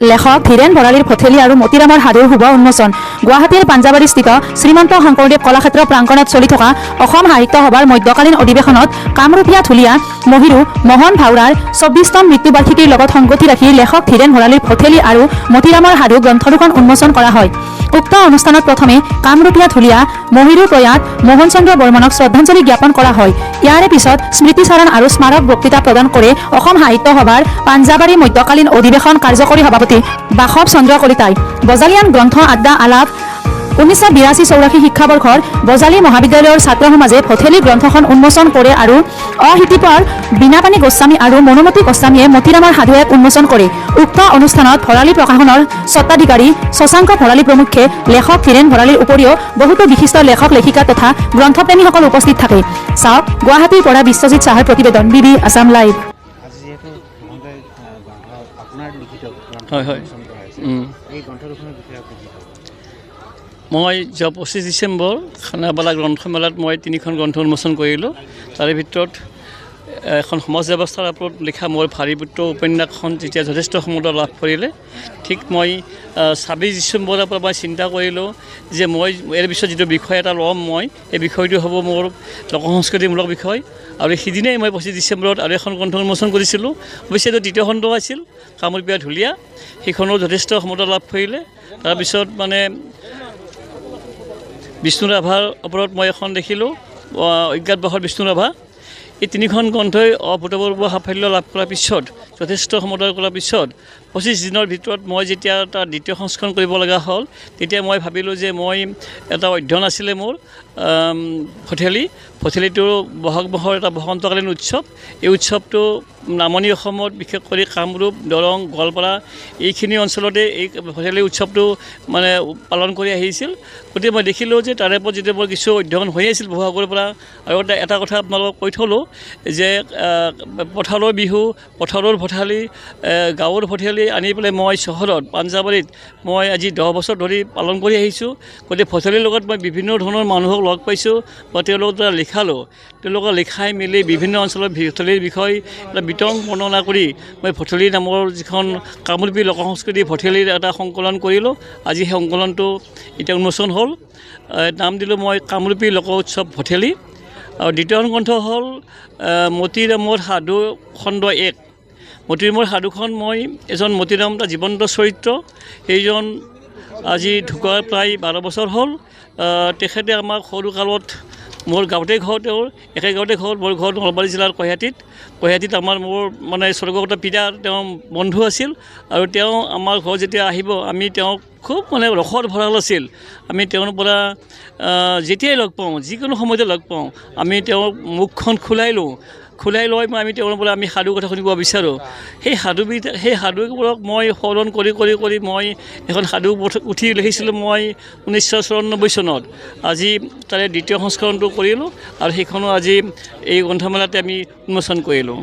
লেখক ধীৰেন ভৰালীৰ ভঠেলি আৰু মতিৰামৰ সাধুৰ শুভ উন্মোচন। গুৱাহাটীৰ পাঞ্জাবাৰীস্থিত শ্ৰীমন্ত শংকৰদেৱ কলাক্ষেত্ৰ প্ৰাংগণত চলি থকা অসম সাহিত্য সভাৰ মধ্যকালীন অধিৱেশনত কামৰূপীয়া ঢুলীয়া মহিৰু মোহন ভাওৰাৰ ২৪তম মৃত্যুবাৰ্ষিকীৰ লগত সংগতি ৰাখি লেখক ধীৰেন ভৰালীৰ ভঠেলি আৰু মতিৰামৰ সাধু গ্ৰন্থ দুখন উন্মোচন কৰা হয়। উক্ত অনুষ্ঠানত প্ৰথমে কামৰূপীয়া ঢুলীয়া মহিৰু প্ৰয়াত মোহন চন্দ্ৰ বৰ্মনক শ্ৰদ্ধাঞ্জলি জ্ঞাপন কৰা হয়। ইয়াৰে পিছত স্মৃতিচাৰণ আৰু স্মাৰক বক্তৃতা প্ৰদান কৰে অসম সাহিত্য সভাৰ পাঞ্জাবাৰী মধ্যকালীন অধিৱেশন কাৰ্যকৰী সভাপতি বাসৱ চন্দ্ৰ কলিতাই। বজালিয়ান গ্ৰন্থ আড্ডা আলাপ 1982-84 শিক্ষাবৰ্ষৰ বজালী মহাবিদ্যালয়ৰ ছাত্ৰ সমাজে ভঠেলি গ্ৰন্থখন উন্মোচন কৰে আৰু অহিতিপৰ বীণাপাণি গোস্বামী আৰু মনোমতী গোস্বামীয়ে মতিৰামৰ সাধু এক উন্মোচন কৰে। উক্ত অনুষ্ঠানত ভৰালী প্ৰকাশনৰ স্বত্বাধিকাৰী শশাংক ভৰালী প্ৰমুখ্যে লেখক ধীৰেন ভৰালীৰ উপৰিও বহুতো বিশিষ্ট লেখক লেখিকা তথা গ্ৰন্থপ্ৰেমীসকল উপস্থিত থাকে। চাওক গুৱাহাটীৰ পৰা বিশ্বজিৎ চাহাৰ প্ৰতিবেদন, বিবি আছাম লাইভ। মই যোৱা 25 ডিচেম্বৰ খানাপাৰা গ্ৰন্থমেলাত মই 3খন গ্ৰন্থ উন্মোচন কৰিলোঁ। তাৰে ভিতৰত এখন সমাজ ব্যৱস্থাৰ ওপৰত লিখা মোৰ ভাৰীপুত্ৰ উপন্যাসখন যেতিয়া যথেষ্ট সমাদৰ লাভ কৰিলে, ঠিক মই 26 ডিচেম্বৰৰ পৰা মই চিন্তা কৰিলোঁ যে মই ইয়াৰ পিছত যিটো বিষয় এটা ল'ম, মই এই বিষয়টো হ'ব মোৰ লোক সংস্কৃতিমূলক বিষয়। আৰু সিদিনাই মই 25 ডিচেম্বৰত আৰু এখন গ্ৰন্থ উন্মোচন কৰিছিলোঁ। অৱশ্যে এইটো দ্বিতীয় খণ্ড আছিল, কামৰূপীয়া ঢুলীয়া। সেইখনো যথেষ্ট সমাদৰ লাভ কৰিলে। তাৰপিছত মানে বিষ্ণু ৰাভাৰ ওপৰত মই এখন দেখিলোঁ, অজ্ঞাত বাহৰ বিষ্ণু ৰাভা। এই 3খন গ্ৰন্থই অভূতপূৰ্ব সাফল্য লাভ কৰাৰ পিছত, যথেষ্ট সমাদৰ কৰাৰ পিছত 25 দিনৰ ভিতৰত মই যেতিয়া তাৰ দ্বিতীয় সংস্কৰণ কৰিব লগা হ'ল, তেতিয়া মই ভাবিলোঁ যে মই এটা অধ্যয়ন আছিলে মোৰ ভঠেলিটো বহাগ মাহৰ এটা বসন্তকালীন উৎসৱ। এই উৎসৱটো নামনি অসমত বিশেষ কৰি কামৰূপ, দৰং, গোৱালপাৰা এইখিনি অঞ্চলতে এই ভঠেলি উৎসৱটো মানে পালন কৰি আহিছিল। গতিকে মই দেখিলোঁ যে তাৰে ওপৰত যেতিয়া মোৰ কিছু অধ্যয়ন হৈ আছিল বহাগৰ পৰা। আৰু এটা কথা আপোনালোকক কৈ থলোঁ যে পথাৰৰ বিহু, পথাৰৰ ভঠেলি, গাঁৱৰ ভঠেলি আনি পেলাই মই চহৰত পাঞ্জাবাৰীত মই আজি 10 বছৰ ধৰি পালন কৰি আহিছোঁ। গতিকে ভঠেলিৰ লগত মই বিভিন্ন ধৰণৰ মানুহক লগ পাইছোঁ বা তেওঁলোকৰ দ্বাৰা লিখালোঁ। তেওঁলোকে লিখাই মেলি বিভিন্ন অঞ্চলৰ ভঠেলিৰ বিষয়ে এটা বিতং বৰ্ণনা কৰি মই ভঠেলি নামৰ যিখন কামৰূপী লোক সংস্কৃতি ভঠেলিৰ এটা সংকলন কৰিলোঁ। আজি সেই সংকলনটো এতিয়া উন্মোচন হ'ল। নাম দিলোঁ মই কামৰূপী লোক উৎসৱ ভঠেলি। আৰু দ্বিতীয়খন গ্ৰন্থ হ'ল মতিৰামৰ সাধু খণ্ড 1। মতিৰামৰ সাধুখন মই এজন মতিৰাম এটা জীৱন্ত চৰিত্ৰ। সেইজন আজি ঢুকুৱা প্ৰায় 12 বছৰ হ'ল। তেখেতে আমাক সৰুকালত মোৰ গাঁৱতে ঘৰ, তেওঁৰ একে গাঁৱতে ঘৰ। মোৰ ঘৰ নলবাৰী জিলাৰ কৈহাটীত মোৰ মানে স্বৰ্গগত পিতা তেওঁ বন্ধু আছিল। আৰু তেওঁ আমাৰ ঘৰ যেতিয়া আহিব, আমি তেওঁক খুব মানে ৰসৰ ভঁৰাল আছিল। আমি তেওঁৰ পৰা যেতিয়াই লগ পাওঁ, যিকোনো সময়তে লগ পাওঁ, আমি তেওঁক মুখখন খোলাই লৈ আমি তেওঁৰ পৰা আমি সাধু কথা শুনিব বিচাৰোঁ। সেই সাধুবোৰক মই স্মৰণ কৰি মই এখন সাধু পুথি লিখিছিলোঁ মই 1994 চনত। আজি তাৰে দ্বিতীয় সংস্কৰণটো কৰিলোঁ আৰু সেইখনো আজি এই গ্ৰন্থমেলাতে আমি উন্মোচন কৰিলোঁ।